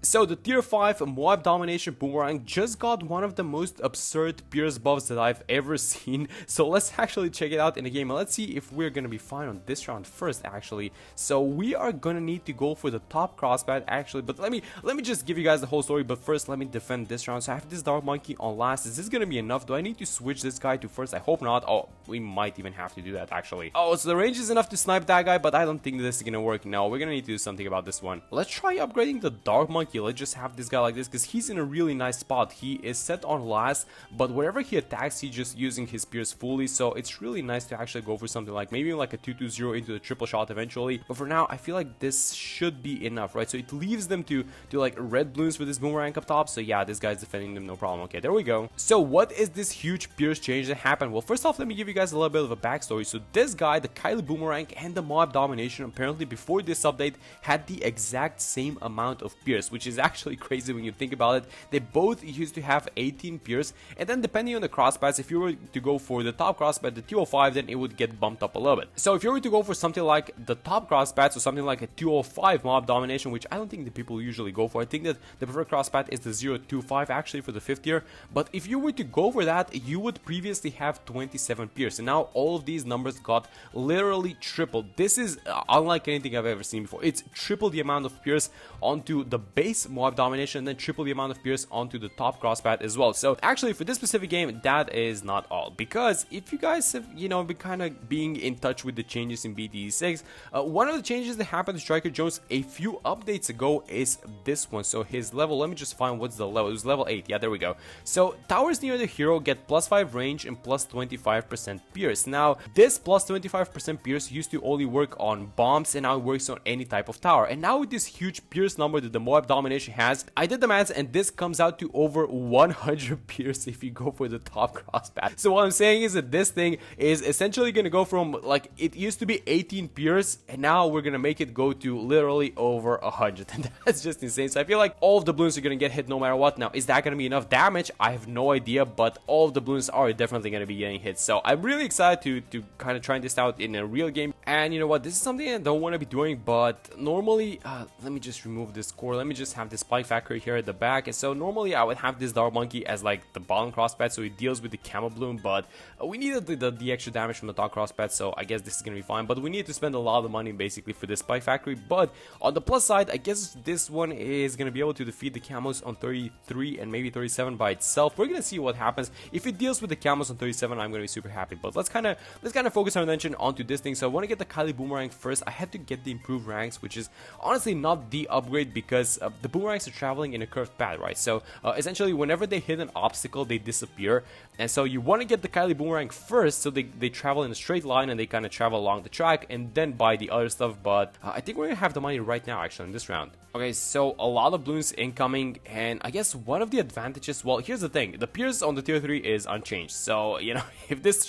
So the tier 5 Moab Domination Boomerang just got one of the most absurd pierce buffs that I've ever seen. So let's actually check it out in the game. Let's see if we're gonna be fine on this round first actually. So we are gonna need to go for the top crossbat actually, but let me just give you guys the whole story. But first let me defend this round. So I have this Dark Monkey on last. Is this gonna be enough? Do I need to switch this guy to first? I hope not. Oh, we might even have to do that actually. Oh, so the range is enough to snipe that guy, but I don't think this is gonna work. No, we're gonna need to do something about this one. Let's try upgrading the Dark Monkey. Let's just have this guy like this because he's in a really nice spot. He is set on last, but wherever he attacks, he's just using his pierce fully. So it's really nice to actually go for something like maybe like a 2-2-0 into the triple shot eventually. But for now, I feel like this should be enough, right? So it leaves them to do like red balloons with this boomerang up top. So yeah, this guy's defending them no problem. Okay, there we go. So what is this huge pierce change that happened? Well, first off, let me give you guys a little bit of a backstory. So this guy, the Kylie Boomerang and the Moab Domination, apparently before this update had the exact same amount of pierce, which is actually crazy when you think about it. They both used to have 18 pierce, and then depending on the crossbats, if you were to go for the top crossbat, the 205, then it would get bumped up a little bit. So if you were to go for something like the top crossbats or something like a 205 Mob Domination, which I don't think the people usually go for, I think that the preferred crossbat is the 025 actually for the 5th tier. But if you were to go for that, you would previously have 27 pierce, and now all of these numbers got literally tripled. This is unlike anything I've ever seen before. It's triple the amount of pierce onto the base Moab Domination, and then triple the amount of pierce onto the top crossbat as well. So actually for this specific game, that is not all, because if you guys have, you know, been kind of being in touch with the changes in BTE6, one of the changes that happened to Striker Jones a few updates ago is this one. So his level, let me just find what's the level. It was level 8. Yeah, there we go. So towers near the hero get +5 range and +25% pierce. Now this +25% pierce used to only work on bombs, and now it works on any type of tower. And now with this huge pierce number that the Moab Domination has, I did the maths, and this comes out to over 100 pierce if you go for the top crossbat. So what I'm saying is that this thing is essentially going to go from, like, it used to be 18 pierce, and now we're going to make it go to literally over 100. And that's just insane. So I feel like all of the balloons are going to get hit no matter what. Now, is that going to be enough damage? I have no idea, but all of the balloons are definitely going to be getting hit. So I'm really excited to kind of try this out in a real game. And you know what? This is something I don't want to be doing, but normally, let me just remove this core. Let me just have this spike factory here at the back. And so normally I would have this Dark Monkey as like the bottom crossbat, so it deals with the camo bloom, but we needed the extra damage from the top crossbat, so I guess this is gonna be fine. But we need to spend a lot of money basically for this spike factory. But on the plus side, I guess this one is gonna be able to defeat the camos on 33 and maybe 37 by itself. We're gonna see what happens. If it deals with the camos on 37, I'm gonna be super happy. But let's kind of focus our attention onto this thing. So I want to get the Kylie Boomerang first. I had to get the improved ranks, which is honestly not the upgrade, because the boomerangs are traveling in a curved path, right? So essentially whenever they hit an obstacle, they disappear. And so you want to get the Kylie Boomerang first, so they travel in a straight line and they kind of travel along the track and then buy the other stuff. But I think we're gonna have the money right now actually in this round. Okay, so a lot of balloons incoming, and I guess one of the advantages, well, here's the thing, the pierce on the tier 3 is unchanged. So, you know, if this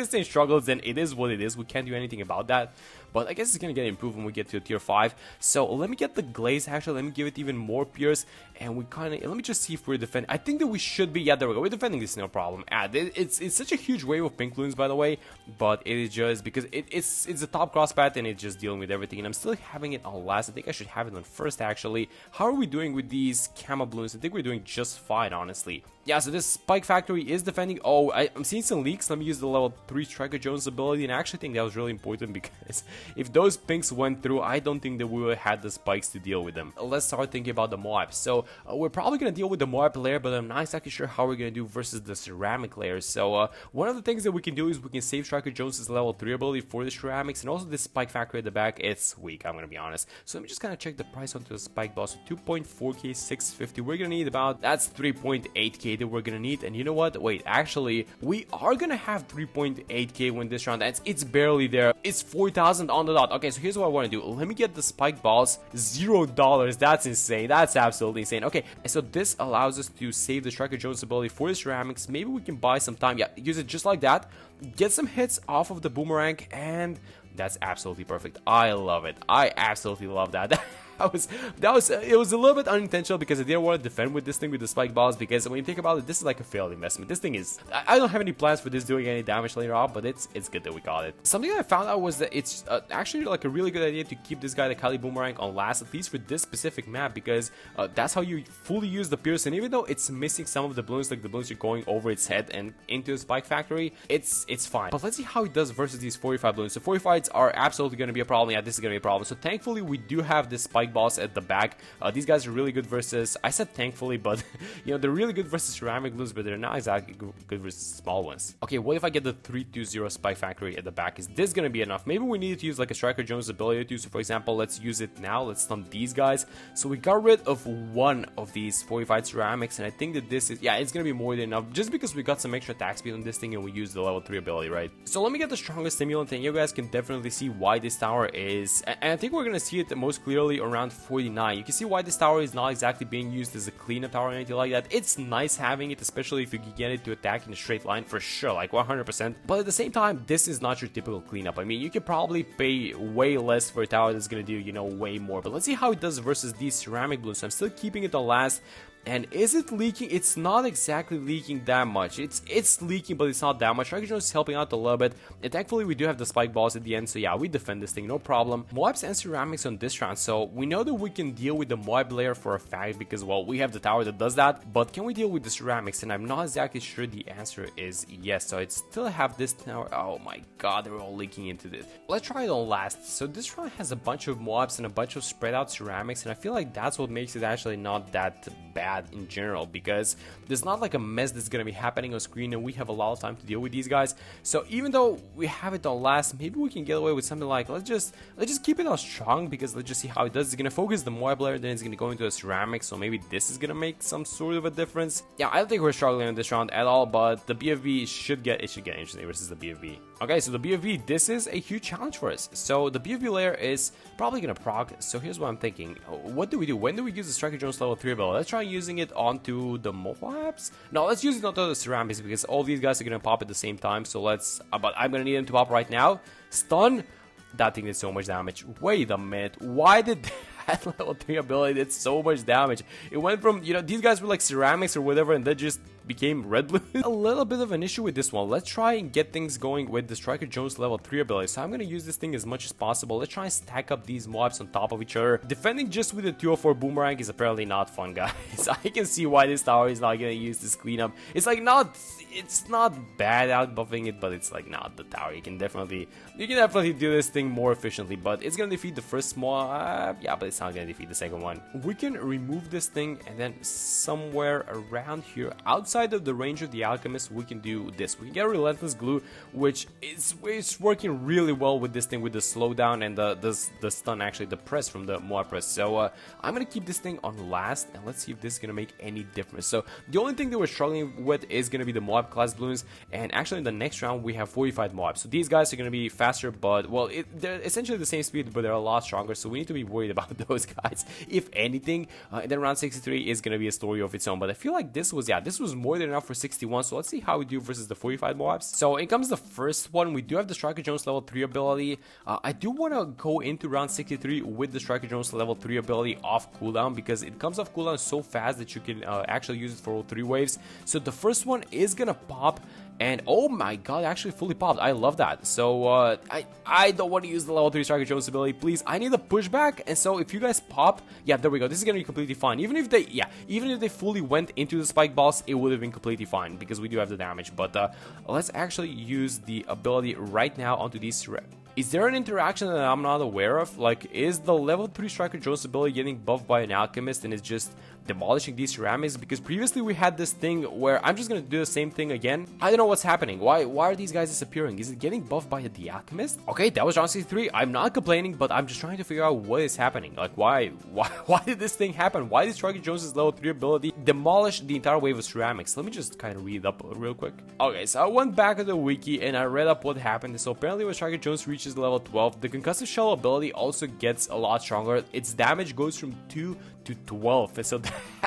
thing struggles, then it is what it is. We can't do anything about that. But I guess it's gonna get improved when we get to tier 5. So let me get the glaze actually, let me give it even more pierce, and we kind of, let me just see if we're defending. I think that we should be, yeah, there we go, we're defending this, no problem. It's such a huge wave of pink balloons, by the way, but it is just because it's the top crossbat and it's just dealing with everything, and I'm still having it on last. I think I should have it on first actually. How are we doing with these camo balloons? I think we're doing just fine, honestly. Yeah, so this spike factory is defending. Oh, I'm seeing some leaks. Let me use the level 3 Striker Jones ability, and I actually think that was really important, because if those pinks went through, I don't think that we would have had the spikes to deal with them. Let's start thinking about the Moab. So we're probably going to deal with the Moab layer, but I'm not exactly sure how we're going to do versus the ceramic layer. So one of the things that we can do is we can save Striker Jones's level 3 ability for the ceramics, and also this spike factory at the back. It's weak, I'm going to be honest. So let me just kind of check the price onto the spike boss. 2.4k 650. We're going to need about, that's 3.8k that we're going to need. And you know what? Wait, actually, we are going to have 3.8k when this round ends. It's barely there. It's 4,000 on the dot. Okay, so here's what I want to do. Let me get the spike balls. $0. That's insane. That's absolutely insane. Okay, and so this allows us to save the Striker Jones ability for the ceramics. Maybe we can buy some time. Yeah, use it just like that. Get some hits off of the boomerang, and that's absolutely perfect. I love it. I absolutely love that. it was a little bit unintentional because I didn't want to defend with this thing with the spike balls, because when you think about it, this is like a failed investment. This thing is, I don't have any plans for this doing any damage later on, but it's good that we got it. Something that I found out was that it's actually like a really good idea to keep this guy, the Kali Boomerang, on last, at least for this specific map, because that's how you fully use the Pierce. And even though it's missing some of the balloons, like the balloons are going over its head and into the spike factory, it's fine. But let's see how it does versus these 45 balloons. So 45s are absolutely going to be a problem. Yeah, this is going to be a problem. So thankfully we do have this spike balls at the back. These guys are really good versus, I said thankfully, but you know, they're really good versus ceramic balloons, but they're not exactly good versus small ones. Okay, what if I get the 320 spike factory at the back? Is this going to be enough? Maybe we needed to use like a Striker Jones ability to. So for example, let's use it now. Let's stun these guys. So we got rid of one of these 45 ceramics, and I think that this is, yeah, it's going to be more than enough, just because we got some extra attack speed on this thing and we used the level 3 ability, right? So let me get the strongest stimulant, and you guys can definitely see why this tower is, and I think we're going to see it most clearly around 49. You can see why this tower is not exactly being used as a cleanup tower or anything like that. It's nice having it, especially if you can get it to attack in a straight line, for sure, like 100%. But at the same time, this is not your typical cleanup. I mean, you could probably pay way less for a tower that's going to do, you know, way more. But let's see how it does versus these ceramic balloons. So I'm still keeping it on last. And is it leaking? It's not exactly leaking that much. It's leaking, but it's not that much. Striker Jones is helping out a little bit. And thankfully, we do have the spike balls at the end. So yeah, we defend this thing, no problem. Moabs and ceramics on this round. So we know that we can deal with the Moab layer for a fact because, well, we have the tower that does that. But can we deal with the ceramics? And I'm not exactly sure the answer is yes. So I still have this tower. Oh my god, they're all leaking into this. Let's try it on last. So this round has a bunch of Moabs and a bunch of spread out ceramics. And I feel like that's what makes it actually not that bad in general, because there's not like a mess that's gonna be happening on screen, and we have a lot of time to deal with these guys. So even though we have it on last, maybe we can get away with something like, let's just keep it on strong, because let's just see how it does. It's gonna focus the Moab layer, then it's gonna go into a ceramic, so maybe this is gonna make some sort of a difference. Yeah, I don't think we're struggling in this round at all, but the BFB should get interesting versus the BFB. Okay, so the BFB, this is a huge challenge for us. So the BFB layer is probably gonna proc. So here's what I'm thinking. What do we do? When do we use the Striker Jones level 3 ability? Let's try using it onto the Moabs. No, let's use it onto the ceramics, because all these guys are gonna pop at the same time. So let's, but I'm gonna need them to pop right now. Stun. That thing did so much damage. Wait a minute. Why did that level 3 ability did so much damage? It went from, you know, these guys were like ceramics or whatever, and then just became red blue. A little bit of an issue with this one. Let's try and get things going with the Striker Jones level 3 ability. So I'm going to use this thing as much as possible. Let's try and stack up these mobs on top of each other. Defending just with a 204 Boomerang is apparently not fun, guys. I can see why this tower is not going to use this cleanup. It's like it's not bad out buffing it, but it's like not the tower. You can definitely do this thing more efficiently, but it's going to defeat the first mob. Yeah, but it's not going to defeat the second one. We can remove this thing, and then somewhere around here, outside of the range of the alchemist, we can do this. We can get relentless glue, which is working really well with this thing, with the slowdown and the stun, actually the press from the Moab press. So I'm gonna keep this thing on last, and let's see if this is gonna make any difference. So the only thing that we're struggling with is gonna be the Moab class balloons, and actually in the next round we have 45 Moab. So these guys are gonna be faster, but well, they're essentially the same speed, but they're a lot stronger. So we need to be worried about those guys, if anything. And then round 63 is gonna be a story of its own. But I feel like this was more than enough for 61. So let's see how we do versus the 45 Moabs. So in comes the first one. We do have the Striker Jones level 3 ability. I do want to go into round 63 with the Striker Jones level 3 ability off cooldown, because it comes off cooldown so fast that you can actually use it for all 3 waves. So the first one is gonna pop, and oh my god, it actually fully popped. I love that. So I don't want to use the level 3 Striker Jones ability, please. I need a pushback. And so if you guys pop, yeah, there we go. This is gonna be completely fine. Even if they fully went into the spike balls, it would have been completely fine, because we do have the damage. But let's actually use the ability right now onto these. Is there an interaction that I'm not aware of? Like, is the level 3 Striker Jones ability getting buffed by an alchemist and it's just demolishing these ceramics? Because previously we had this thing where I'm just gonna do the same thing again. I don't know what's happening. Why are these guys disappearing? Is it getting buffed by the alchemist? Okay, that was round 63. I'm not complaining, but I'm just trying to figure out what is happening. Like, why did this thing happen? Why did Striker Jones' level 3 ability demolish the entire wave of ceramics? Let me just kind of read it up real quick. Okay, so I went back to the wiki and I read up what happened. So apparently when Striker Jones reaches level 12, the concussive shell ability also gets a lot stronger. Its damage goes from 2 to 12, and so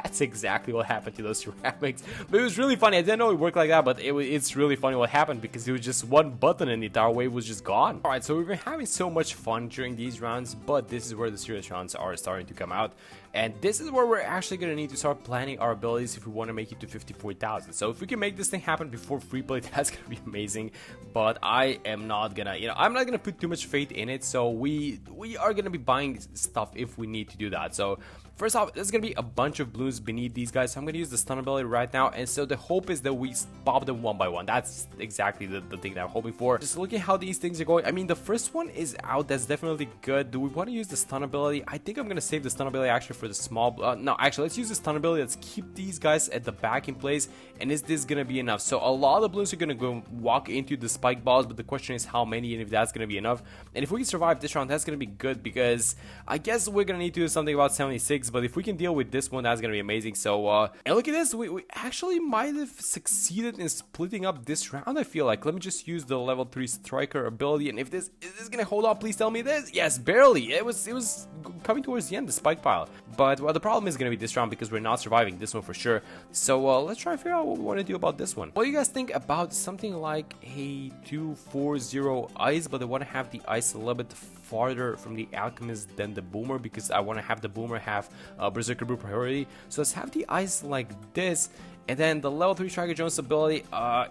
that's exactly what happened to those ceramics. But it was really funny. I didn't know it worked like that, but it's really funny what happened because it was just one button and the entire wave was just gone. Alright, so we've been having so much fun during these rounds, but this is where the serious rounds are starting to come out. And this is where we're actually going to need to start planning our abilities if we want to make it to 54,000. So if we can make this thing happen before free play, that's going to be amazing. But I am not going to, I'm not going to put too much faith in it. So we are going to be buying stuff if we need to do that. So first off, there's going to be a bunch of balloons beneath these guys. So I'm going to use the stun ability right now. And so the hope is that we pop them one by one. That's exactly the thing that I'm hoping for. Just look at how these things are going. I mean, the first one is out. That's definitely good. Do we want to use the stun ability? I think I'm going to save the stun ability actually for the small... no, actually, let's use the stun ability. Let's keep these guys at the back in place. And is this going to be enough? So a lot of the balloons are going to go walk into the spike balls. But the question is how many and if that's going to be enough. And if we can survive this round, that's going to be good. Because I guess we're going to need to do something about 76. But if we can deal with this one, that's going to be amazing. So, and look at this. We actually might have succeeded in splitting up this round, I feel like. Let me just use the level 3 striker ability. And if this... Is this going to hold on? Please tell me this. Yes, barely. It was coming towards the end, the spike pile. But well, the problem is going to be this round because we're not surviving this one for sure. So let's try and figure out what we want to do about this one. What do you guys think about something like a 2-4-0 ice, but I want to have the ice a little bit farther from the alchemist than the boomer because I want to have the boomer have berserker brew priority. So let's have the ice like this. And then the level 3 Striker Jones ability,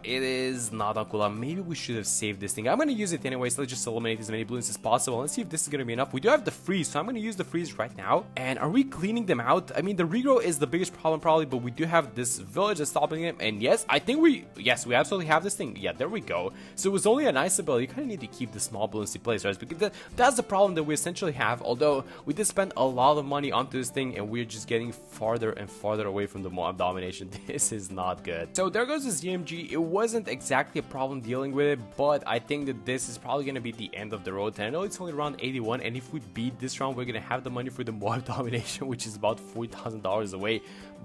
it is not on cooldown. Maybe we should have saved this thing. I'm going to use it anyway, so let's just eliminate as many balloons as possible. Let's see if this is going to be enough. We do have the freeze, so I'm going to use the freeze right now. And are we cleaning them out? I mean, the regrow is the biggest problem probably, but we do have this village that's stopping them. And yes, I think we absolutely have this thing. Yeah, there we go. So it was only a nice ability. You kind of need to keep the small balloons in place, right? Because that's the problem that we essentially have. Although we did spend a lot of money onto this thing, and we're just getting farther and farther away from the Moab Domination. This is not good. So there goes the ZMG. It wasn't exactly a problem dealing with it, but I think that this is probably going to be the end of the road. And I know it's only around 81, and if we beat this round, we're going to have the money for the Moab Domination, which is about $40,000 away.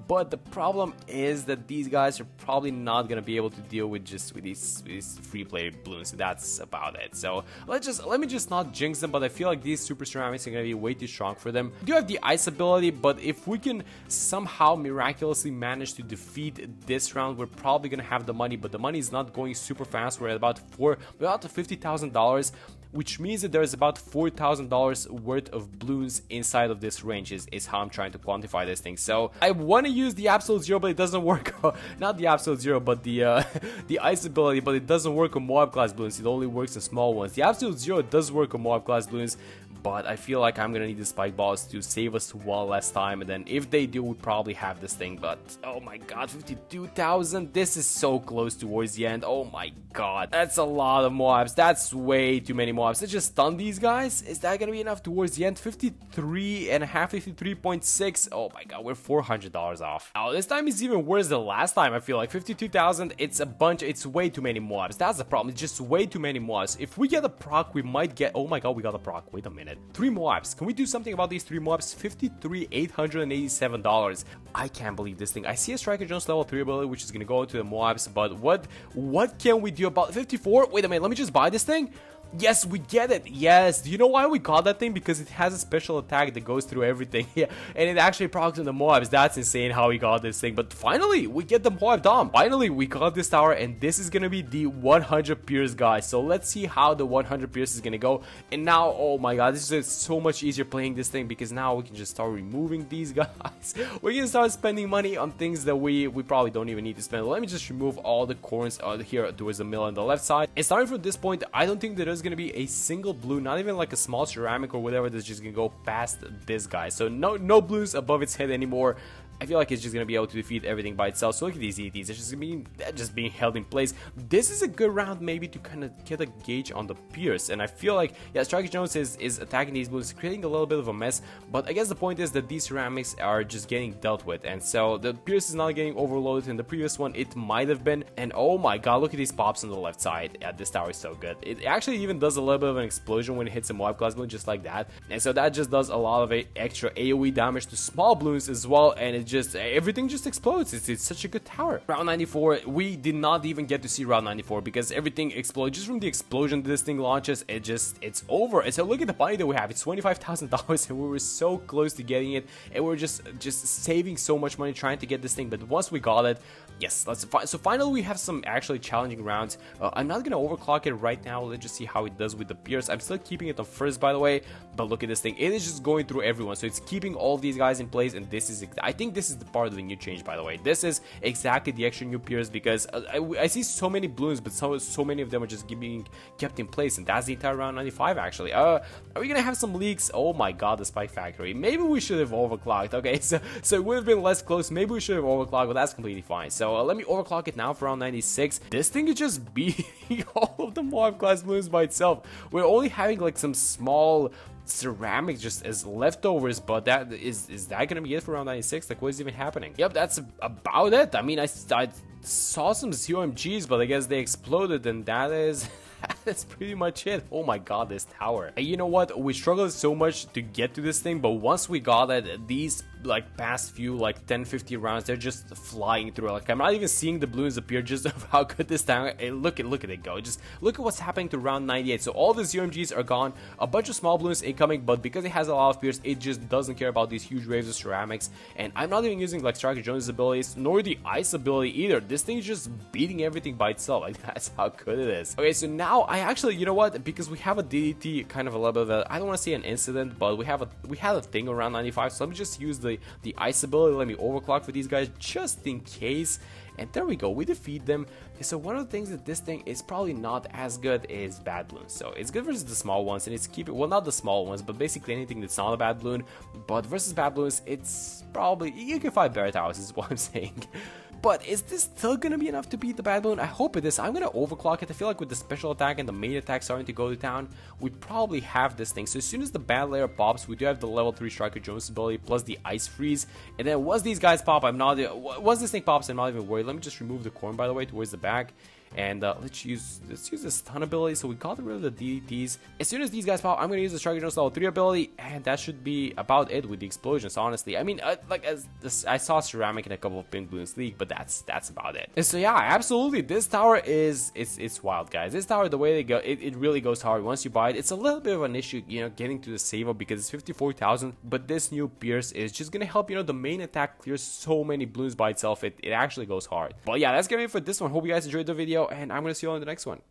But the problem is that these guys are probably not going to be able to deal with these free play balloons. So that's about it. So let me just not jinx them, but I feel like these super ceramics are going to be way too strong for them. We do have the ice ability, but if we can somehow miraculously manage to defeat this round, we're probably going to have the money, but the money is not going super fast. We're at about $50,000, which means that there's about $4,000 worth of balloons inside of this range is how I'm trying to quantify this thing. So I want to use the absolute zero, but it doesn't work. Not the absolute zero, but the the ice ability, but it doesn't work on Moab class balloons. It only works on small ones. The absolute zero does work on Moab class balloons, but I feel like I'm gonna need the spike balls to save us one less time, and then if they do, we probably have this thing. But oh my god, 52,000, this is so close towards the end. Oh my god, that's a lot of Moabs. That's way too many Moabs. Let's just stun these guys. Is that gonna be enough towards the end? 53.5, 53.6. Oh my god, we're $400 off. Now this time is even worse than last time. I feel like 52,000, it's a bunch. It's way too many Moabs. That's the problem. It's just way too many Moabs. If we get a proc, we might get... Oh my god, we got a proc. Wait a minute. 3 Moabs. Can we do something about these 3 Moabs? $53,887. I can't believe this thing. I see a Striker Jones level 3 ability, which is gonna go into the Moabs, but what can we do about 54? Wait a minute, let me just buy this thing. Yes, we get it. Yes. Do you know why we got that thing? Because it has a special attack that goes through everything. Yeah, and it actually procs on the Moabs. That's insane how we got this thing. But finally, we get the Moab Dom. Finally, we got this tower, and this is gonna be the 100 Pierce, guys. So let's see how the 100 Pierce is gonna go. And now, oh my god, this is so much easier playing this thing because now we can just start removing these guys. We're gonna start spending money on things that we probably don't even need to spend. Let me just remove all the corns here towards the middle on the left side. And starting from this point, I don't think that there's gonna be a single blue, not even like a small ceramic or whatever, that's just gonna go past this guy. So no blues above its head anymore. I feel like it's just gonna be able to defeat everything by itself. So look at these ETs, it's just being held in place. This is a good round maybe to kind of get a gauge on the Pierce, and I feel like, yeah, Striker Jones is attacking these blues, creating a little bit of a mess, but I guess the point is that these ceramics are just getting dealt with, and so the Pierce is not getting overloaded. In the previous one it might have been, and oh my god, look at these pops on the left side. Yeah, this tower is so good. It actually even does a little bit of an explosion when it hits a Moab class balloon, just like that, and so that just does a lot of extra AoE damage to small balloons as well, and it just, everything just explodes. It's such a good tower. Round 94, we did not even get to see round 94 because everything exploded. Just from the explosion this thing launches, it's over. And so look at the money that we have. It's $25,000 and we were so close to getting it, and we're just saving so much money trying to get this thing. But once we got it, yes, so finally we have some actually challenging rounds. I'm not gonna overclock it right now. Let's just see how it does with the Pierce. I'm still keeping it on first, by the way, but look at this thing. It is just going through everyone, so it's keeping all these guys in place. And this is, I think this is the part of the new change, by the way. This is exactly the extra new Pierce, because I see so many balloons, but so many of them are just being kept in place, and that's the entire round 95 actually. Are we gonna have some leaks? Oh my god, the Spike Factory. Maybe we should have overclocked. Okay, so it would have been less close. Maybe we should have overclocked, but that's completely fine. So let me overclock it now for round 96. This thing is just beating all of the Moab class balloons by itself. We're only having like some small ceramics just as leftovers, but that is that gonna be it for round 96? Like, what is even happening? Yep, that's about it. I mean, I saw some ZOMGs, but I guess they exploded, and that is that's pretty much it. Oh my god, this tower. And you know what? We struggled so much to get to this thing, but once we got it, these like past few like 10-15 rounds, they're just flying through. Like, I'm not even seeing the balloons appear just of how good this tower. Hey, look at it go. Just look at what's happening to round 98. So all the ZOMGs are gone, a bunch of small balloons incoming, but because it has a lot of Pierce, it just doesn't care about these huge waves of ceramics. And I'm not even using like Striker Jones' abilities, nor the ice ability either. This thing is just beating everything by itself. Like, that's how good it is. Okay, so now I actually, you know what, because we have a DDT, kind of a little bit of a, I don't want to say an incident, but we had a thing around 95, so let me just use the ice ability. Let me overclock for these guys just in case, and there we go, we defeat them. So one of the things that this thing is probably not as good is bad balloons. So it's good versus the small ones, and it's keeping, well, not the small ones, but basically anything that's not a bad balloon. But versus bad balloons, it's probably, you can fight bear towers is what I'm saying. But is this still gonna be enough to beat the bad balloon? I hope it is. I'm gonna overclock it. I feel like with the special attack and the main attack starting to go to town, we probably have this thing. So as soon as the bad layer pops, we do have the level 3 Striker Jones ability plus the ice freeze. And then once these guys pop, once this thing pops, I'm not even worried. Let me just remove the corn, by the way, towards the back. And let's use the stun ability. So we got rid of the DDTs. As soon as these guys pop, I'm gonna use the Striker Jones level 3 ability, and that should be about it with the explosions. Honestly, I mean, I saw ceramic in a couple of pink balloons leak, but that's about it. And so yeah, absolutely, this tower is it's wild, guys. This tower, the way they go, it really goes hard once you buy it. It's a little bit of an issue, you know, getting to the save up because it's 54,000. But this new Pierce is just gonna help, you know, the main attack clear so many balloons by itself. It actually goes hard. But yeah, that's gonna be it for this one. Hope you guys enjoyed the video, and I'm gonna see you on the next one.